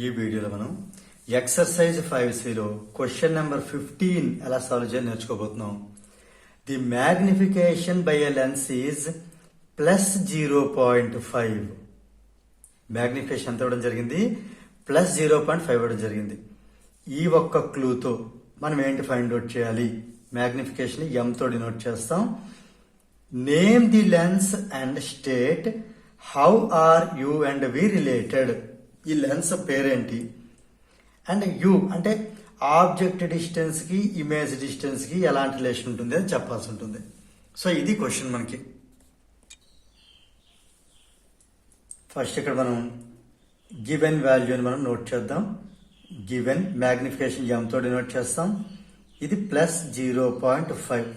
ఈ వీడియోలో మనం ఎక్సర్సైజ్ 5Cలో క్వశ్చన్ నెంబర్ 15 ఎలా సాల్వ్ చేయాలి నేర్చుకోబోతున్నాం. The magnification by a lens is +0.5. Magnification ఎంత ఇవ్వడం జరిగింది? +0.5 ఇవ్వడం జరిగింది. ఈ ఒక్క క్లూతో మనం ఏంటి ఫైండ్ అవుట్ చేయాలి? మ్యాగ్నిఫికేషన్ m తో డినోట్ చేస్తాం. Name the lens and state how are u and v related. ఈ లెన్స్ పేరేంటి అండ్ యు అంటే ఆబ్జెక్ట్ డిస్టెన్స్ కి ఇమేజ్ డిస్టెన్స్ కి ఎలాంటి రిలేషన్ ఉంటుంది అని చెప్పాల్సి ఉంటుంది. సో ఇది క్వశ్చన్ మనకి. ఫస్ట్ ఇక్కడ మనం గివెన్ వాల్యూని మనం నోట్ చేద్దాం. గివెన్ మ్యాగ్నిఫికేషన్ m తో డినోట్ చేస్తాం. ఇది +0.5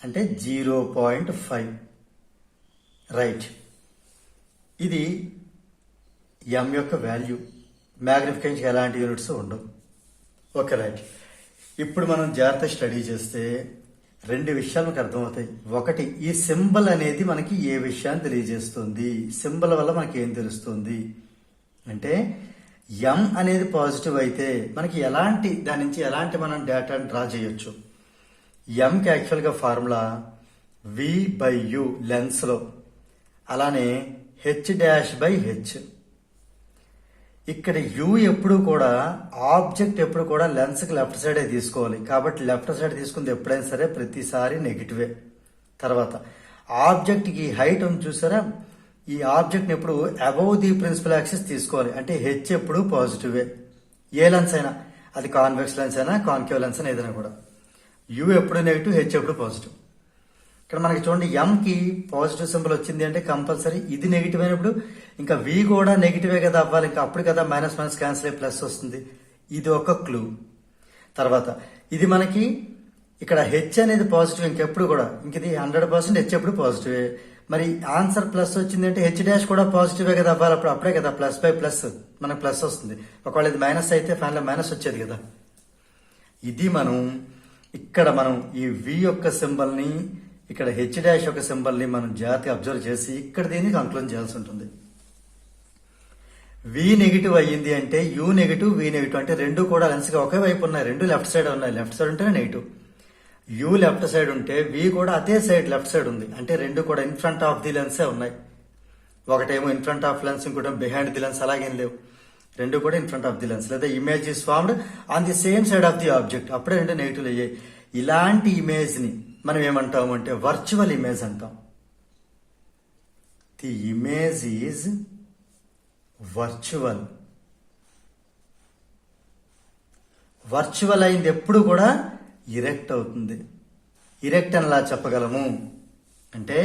అంటే 0.5 రైట్. ఇది m యొక్క వాల్యూ. మ్యాగ్నిఫికేషన్ ఎలాంటి యూనిట్స్ ఉండవు. Okay right. ఇప్పుడు మనం జాగ్రత్త స్టడీ చేస్తే రెండు విషయాలు మనకు అర్థమవుతాయి. ఒకటి, ఈ సింబల్ అనేది మనకి ఏ విషయాన్ని తెలియజేస్తుంది, సింబల్ వల్ల మనకి ఏం తెలుస్తుంది అంటే m అనేది పాజిటివ్ అయితే మనకి దాని నుంచి ఎలాంటి మనం డేటాను డ్రా చేయొచ్చు. mకి యాక్చువల్గా ఫార్ములా v/u లెన్స్లో, అలానే h'/h. ఇక్కడ u ఎప్పుడు కూడా ఆబ్జెక్ట్ ఎప్పుడు కూడా లెన్స్ కి లెఫ్ట్ సైడే తీసుకోవాలి. కాబట్టి లెఫ్ట్ సైడ్ తీసుకుంది ఎప్పుడైనా సరే ప్రతిసారి నెగిటివే. తర్వాత ఆబ్జెక్ట్ కి హైట్ ఉంది చూసారా, ఈ ఆబ్జెక్ట్ ని ఎప్పుడు అబౌవ్ ది ప్రిన్సిపల్ యాక్సిస్ తీసుకోవాలి. అంటే h ఎప్పుడు పాజిటివే. ఏ లెన్స్ అయినా, అది కాన్వెక్స్ లెన్స్ అయినా కాన్కేవ్ లెన్స్ అయినా ఏదైనా కూడా u ఎప్పుడు నెగిటివ్, h ఎప్పుడు పాజిటివ్. ఇక్కడ మనకి చూడండి m కి పాజిటివ్ సింబల్ వచ్చింది అంటే కంపల్సరీ ఇది నెగిటివ్ అయినప్పుడు ఇంకా v కూడా నెగిటివే కదా అవ్వాలి. ఇంకా అప్పుడు కదా మైనస్ మైనస్ క్యాన్సిల్ అయ్యి ప్లస్ వస్తుంది. ఇది ఒక క్లూ. తర్వాత ఇది మనకి ఇక్కడ h అనేది పాజిటివ్, ఇంకెప్పుడు కూడా ఇంక ఇది 100% h ఎప్పుడు పాజిటివే. మరి ఆన్సర్ ప్లస్ వచ్చింది అంటే h' కూడా పాజిటివే కదా అవ్వాలి. అప్పుడే కదా +/+, మనకు ప్లస్ వస్తుంది. ఒకవేళ ఇది మైనస్ అయితే ఫైనల్ మైనస్ వచ్చేది కదా. ఇది మనం ఇక్కడ ఈ v యొక్క సింబల్ ని, ఇక్కడ h' యొక్క సింబల్ ని మనం జాగ్రత్తగా అబ్జర్వ్ చేసి ఇక్కడ దీన్ని కంక్లూజన్ చేయాల్సి ఉంటుంది. v నెగిటివ్ అయ్యింది అంటే u నెగిటివ్, v నెగిటివ్ అంటే రెండు కూడా లెన్స్ గా ఒకే వైపు ఉన్నాయి, రెండు లెఫ్ట్ సైడ్ ఉన్నాయి. లెఫ్ట్ సైడ్ ఉంటేనే నెగిటివ్. u లెఫ్ట్ సైడ్ ఉంటే v కూడా అదే సైడ్ లెఫ్ట్ సైడ్ ఉంది. అంటే రెండు కూడా ఇన్ ఫ్రంట్ ఆఫ్ ది లెన్సే ఉన్నాయి. ఒకటేమో ఇన్ ఫ్రంట్ ఆఫ్ లెన్స్, ఇంకోటి బిహైండ్ ది లెన్స్. అలాగేం లేవు, రెండు కూడా in front of the lens. లేదా image is formed on the same side of the object. అప్పుడే రెండు నెగిటివ్ అయ్యాయి. ఇలాంటి ఇమేజ్ ని మనం ఏమంటాము అంటే వర్చువల్ ఇమేజ్ అంటాం. The image is virtual. Virtual అయింది ఎప్పుడు కూడా ఇరెక్ట్ అవుతుంది. ఇరెక్ట్ అని ఎలా చెప్పగలము అంటే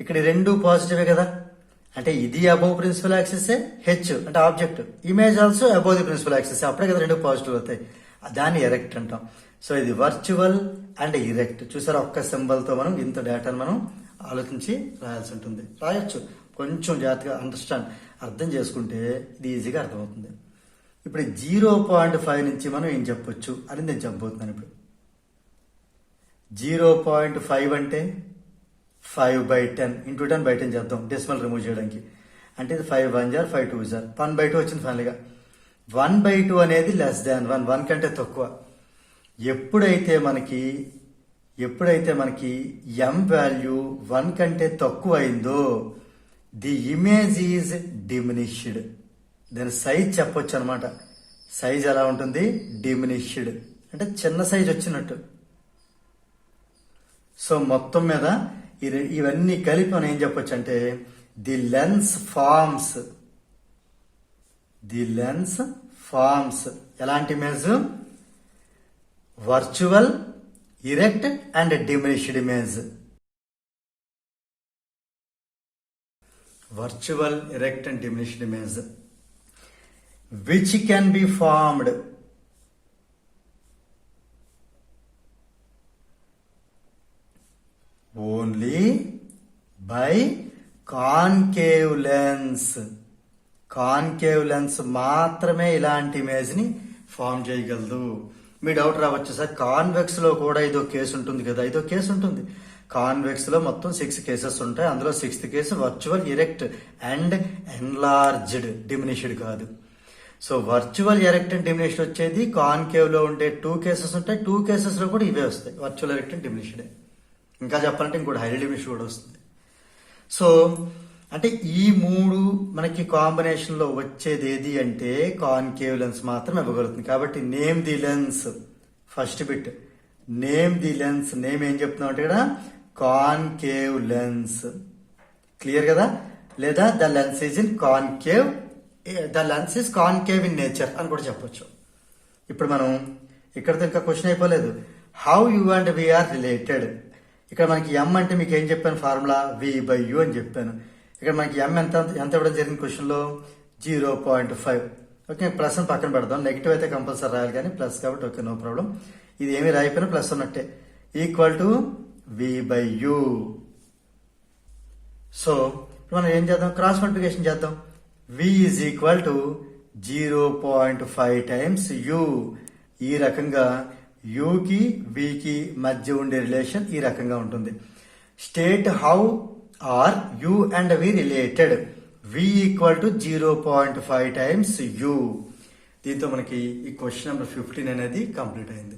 ఇక్కడ రెండు పాజిటివే కదా, అంటే ఇది అబౌవ్ ప్రిన్సిపల్ యాక్సిస్, h అంటే object, image also above the principal axis. అప్పుడే కదా రెండు పాజిటివ్ అవుతాయి. దాన్ని ఎరెక్ట్ అంటాం. సో ఇది వర్చువల్ అండ్ ఇరెక్ట్. చూసారా, ఒక్క సింబల్ తో మనం ఇంత డేటాను మనం ఆలోచించి రాయాల్సి ఉంటుంది. రాయొచ్చు, కొంచెం జాగ్రత్తగా అర్థం చేసుకుంటే ఇది ఈజీగా అర్థమవుతుంది. ఇప్పుడు 0.5 నుంచి మనం ఏం చెప్పొచ్చు అని నేను చెప్పబోతున్నాను. ఇప్పుడు 0.5 అంటే 5/10 ఇంటూ 10/10 చేద్దాం డెసిమల్ రిమూవ్ చేయడానికి. అంటే ఇది 5 1 jar 5 2 jar 1/2 వచ్చింది ఫైనల్ గా. 1/2 అనేది <1 1 కంటే తక్కువ. ఎప్పుడైతే మనకి m వాల్యూ 1 కంటే తక్కువ అయిందో ది ఇమేజ్ ఈజ్ డిమినిష్డ్. దాని సైజ్ చెప్పొచ్చు అనమాట. సైజ్ ఎలా ఉంటుంది? డిమినిష్డ్ అంటే చిన్న సైజ్ వచ్చినట్టు. సో మొత్తం మీద ఇవన్నీ కలిపి మనం ఏం చెప్పొచ్చు అంటే ది లెన్స్ ఫార్మ్స్ ఎలాంటి image? Virtual, erect and diminished image. Virtual, erect and diminished image which can be formed only by concave lens. Concave lens మాత్రమే ఇలాంటి ఇమేజ్ ని ఫామ్ చేయగలదు. మీ డౌట్ రావచ్చు, సార్ కాన్వెక్స్ లో కూడా ఇదో కేసు ఉంటుంది కదా. ఇదో కేసు ఉంటుంది. కాన్వెక్స్ లో మొత్తం 6 కేసెస్ ఉంటాయి. అందులో 6th case virtual, erect and enlarged, diminished కాదు. So virtual erect and diminished వచ్చేది కాన్కేవ్ లో ఉండే 2 కేసెస్ ఉంటాయి. 2 కేసెస్ లో కూడా ఇవే వస్తాయి, వర్చువల్ ఎరెక్ట్ అండ్ డిమినిష్డ్. ఇంకా చెప్పాలంటే ఇంకోటి హైలీ డిమినిష్డ్ కూడా వస్తుంది. సో అంటే ఈ 3 మనకి కాంబినేషన్ లో వచ్చేది ఏది అంటే కాన్కేవ్ లెన్స్ మాత్రం ఇవ్వగలుగుతుంది. కాబట్టి name the lens, first bit name the lens. Name ఏం చెప్తున్నాం అంటే ఇక్కడ కాన్కేవ్ లెన్స్. క్లియర్ కదా? లేదా the lens is in concave, the lens is concave in nature అని కూడా చెప్పొచ్చు. ఇప్పుడు మనం ఇక్కడతో ఇంకా క్వశ్చన్ అయిపోలేదు. How u and v are related. ఇక్కడ మనకి ఎం అంటే మీకు ఏం చెప్పాను, ఫార్ములా v/u అని చెప్పాను. ఇక్కడ మనకి ఎం ఎంత ఎంత ఇవ్వడం జరిగింది క్వశ్చన్ లో 0.5. ఓకే, ప్లస్ అని పక్కన పెడదాం. నెగిటివ్ అయితే కంపల్సరీ రాయాలి కానీ ప్లస్ కాబట్టి ఓకే, నో ప్రాబ్లం. ఇది ఏమి రాయిపోయినా ప్లస్ ఉన్నట్టే. Equal to v/u. సో ఇప్పుడు మనం ఏం చేద్దాం, క్రాస్ మల్టిప్లికేషన్ చేద్దాం. v is equal to 0.5 times u. ఈ రకంగా u కి v కి మధ్య ఉండే రిలేషన్ ఈ రకంగా ఉంటుంది. State how are u and v related. v equal to 0.5 times u. దీంతో మనకి ఈ క్వశ్చన్ నెంబర్ 15 అనేది కంప్లీట్ అయింది.